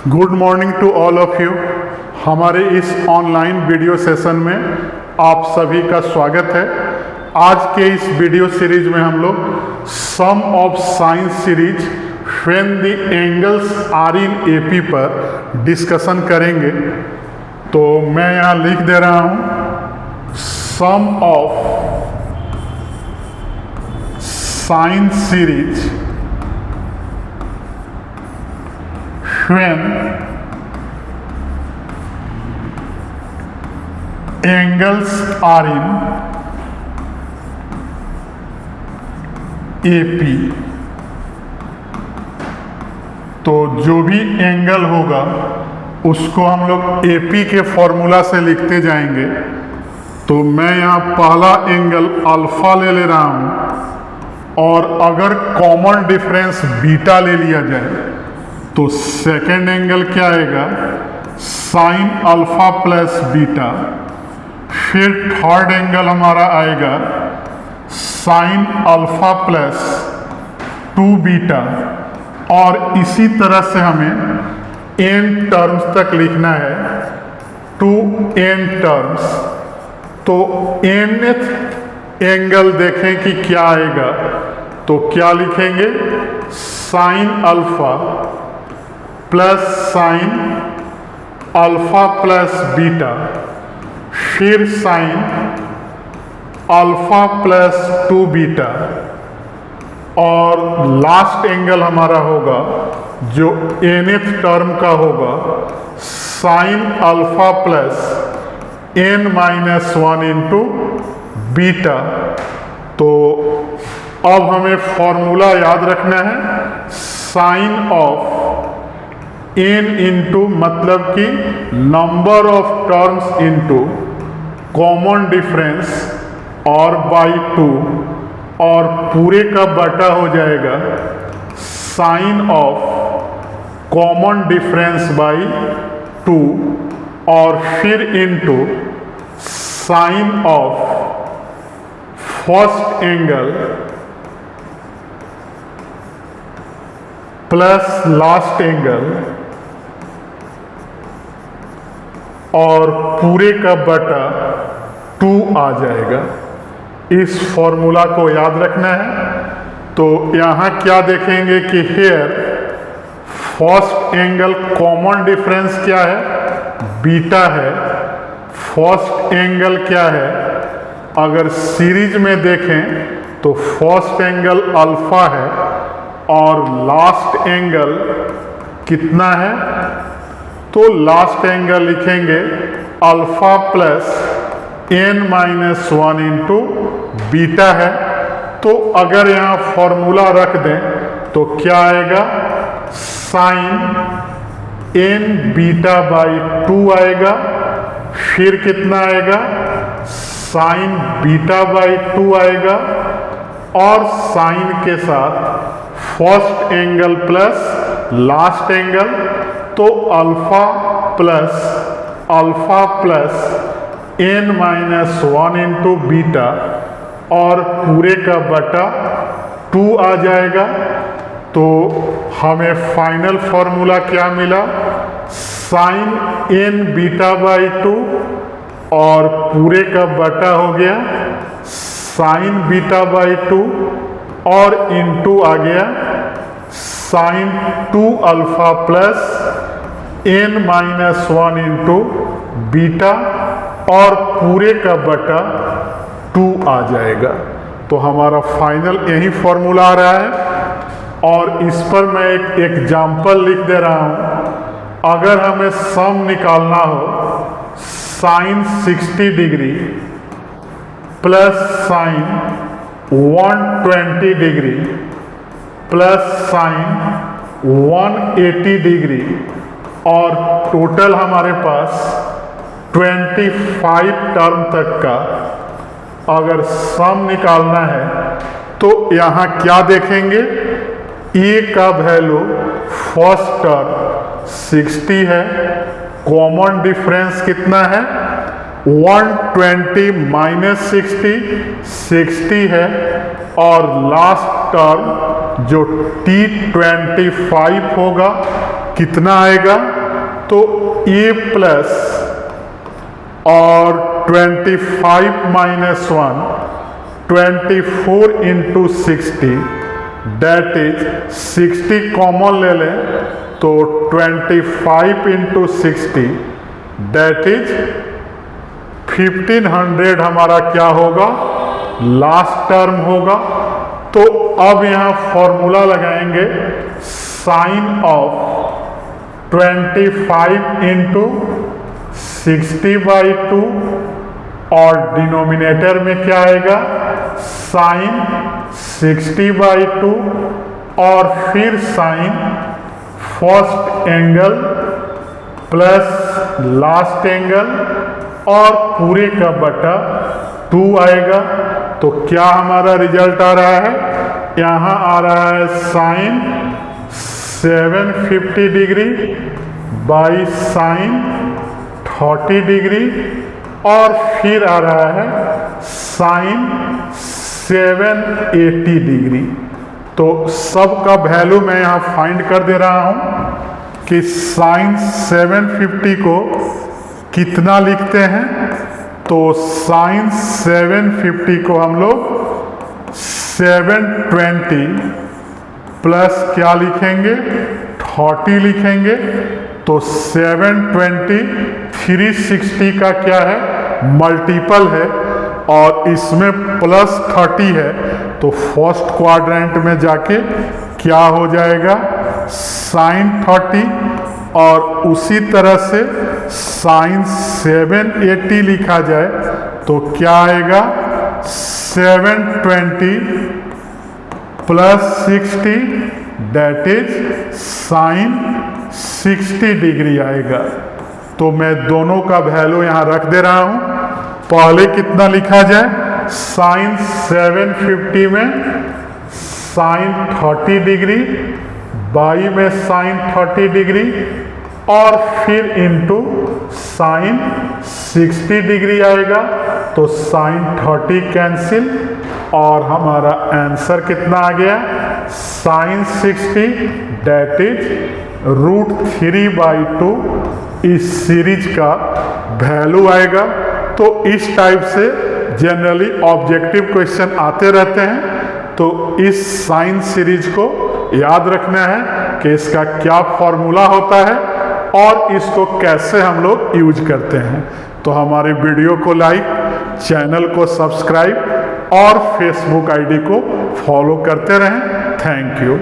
Good morning to all of you. हमारे इस online video session में आप सभी का स्वागत है। आज के इस वीडियो सीरीज में हम लोग sum of sines series when the angles are in AP पर डिस्कशन करेंगे। तो मैं यहाँ लिख दे रहा हूँ sum of sines series when angles are in AP, तो जो भी एंगल होगा उसको हम लोग AP के फॉर्मूला से लिखते जाएंगे। तो मैं यहाँ पहला एंगल अल्फा ले रहा हूँ और अगर कॉमन डिफरेंस बीटा ले लिया जाए तो सेकेंड एंगल क्या आएगा, साइन अल्फा प्लस बीटा। फिर थर्ड एंगल हमारा आएगा साइन अल्फा प्लस 2 बीटा। और इसी तरह से हमें n टर्म्स तक लिखना है, 2n टर्म्स। तो nth एंगल देखें कि क्या आएगा, तो क्या लिखेंगे, sine alpha plus sine alpha plus beta, फिर साइन अल्फा प्लस 2 बीटा। और लास्ट एंगल हमारा होगा जो nth टर्म का होगा, sine alpha plus n-1 into beta. तो अब हमें फॉर्मूला याद रखना है, साइन ऑफ n इंटू मतलब कि number of terms into common difference और बाई 2, और पूरे का बटा हो जाएगा sine of common difference by 2 और फिर into sine of first angle plus last angle और पूरे का बटा 2 आ जाएगा। इस फॉर्मूला को याद रखना है। तो यहाँ क्या देखेंगे कि hair first angle common difference क्या है, बीटा है। फर्स्ट एंगल क्या है, अगर सीरीज में देखें तो फर्स्ट एंगल अल्फा है और लास्ट एंगल कितना है, तो लास्ट एंगल लिखेंगे alpha plus n-1 into beta है। तो अगर यहाँ फॉर्मूला रख दें तो क्या आएगा, साइन n बीटा बाई 2 आएगा। फिर कितना आएगा, साइन बीटा बाई 2 आएगा और साइन के साथ first angle plus last angle, तो alpha plus n-1 into beta और पूरे का बटा 2 आ जाएगा। तो हमें फाइनल फॉर्मूला क्या मिला, साइन n बीटा बाई 2 और पूरे का बटा हो गया साइन बीटा बाई 2 और इंटू आ गया sine 2 alpha plus n-1 into beta और पूरे का बटा 2 आ जाएगा। तो हमारा फाइनल यही फॉर्मूला आ रहा है। और इस पर मैं एक एग्जाम्पल लिख दे रहा हूँ। अगर हमें सम निकालना हो, sine 60 degree plus sine 120 degree plus sine 180 degree और टोटल हमारे पास 25 टर्म तक का अगर सम निकालना है, तो यहाँ क्या देखेंगे, ए का वैल्यू फर्स्ट टर्म 60 है, कॉमन डिफरेंस कितना है 120 माइनस 60 है, और लास्ट टर्म जो T25 होगा कितना आएगा तो ए प्लस और 25 minus 1 24 into 60 that is 60 common ले लें तो 25 इंटू 60 डेट इज 1500 हमारा क्या होगा, लास्ट टर्म होगा। तो अब यहाँ फॉर्मूला लगाएंगे साइन ऑफ 25 इंटू 60/2 और डिनोमिनेटर में क्या आएगा, साइन 60/2 और फिर sine first angle plus last angle और पूरे का बटा 2 आएगा। तो क्या हमारा रिजल्ट आ रहा है, यहाँ आ रहा है sine 750 degree by sine 30 degree और फिर आ रहा है साइन 780 डिग्री। तो सब का वैल्यू मैं यहाँ फाइंड कर दे रहा हूँ कि साइन 750 को कितना लिखते हैं। तो साइन 750 को हम लोग 720 प्लस क्या लिखेंगे, 30 लिखेंगे। तो 720 360 का क्या है, मल्टीपल है और इसमें प्लस 30 है। तो फर्स्ट क्वाड्रेंट में जाके क्या हो जाएगा, साइन 30 और उसी तरह से साइन 780 लिखा जाए तो क्या आएगा, 720 plus 60 that is sine 60 degree आएगा। तो मैं दोनों का वैल्यू यहाँ रख दे रहा हूँ। पहले कितना लिखा जाए, साइन 750 में साइन 30 डिग्री बाई में साइन 30 डिग्री और फिर इंटू साइन 60 डिग्री आएगा। तो साइन 30 कैंसिल और हमारा आंसर कितना आ गया, साइन 60 डेट इज √3/2 इस सीरीज का वैल्यू आएगा। तो इस टाइप से जनरली ऑब्जेक्टिव क्वेश्चन आते रहते हैं। तो इस साइन सीरीज को याद रखना है कि इसका क्या फॉर्मूला होता है और इसको कैसे हम लोग यूज करते हैं। तो हमारे वीडियो को लाइक, चैनल को सब्सक्राइब और फेसबुक आईडी को फॉलो करते रहें। Thank you.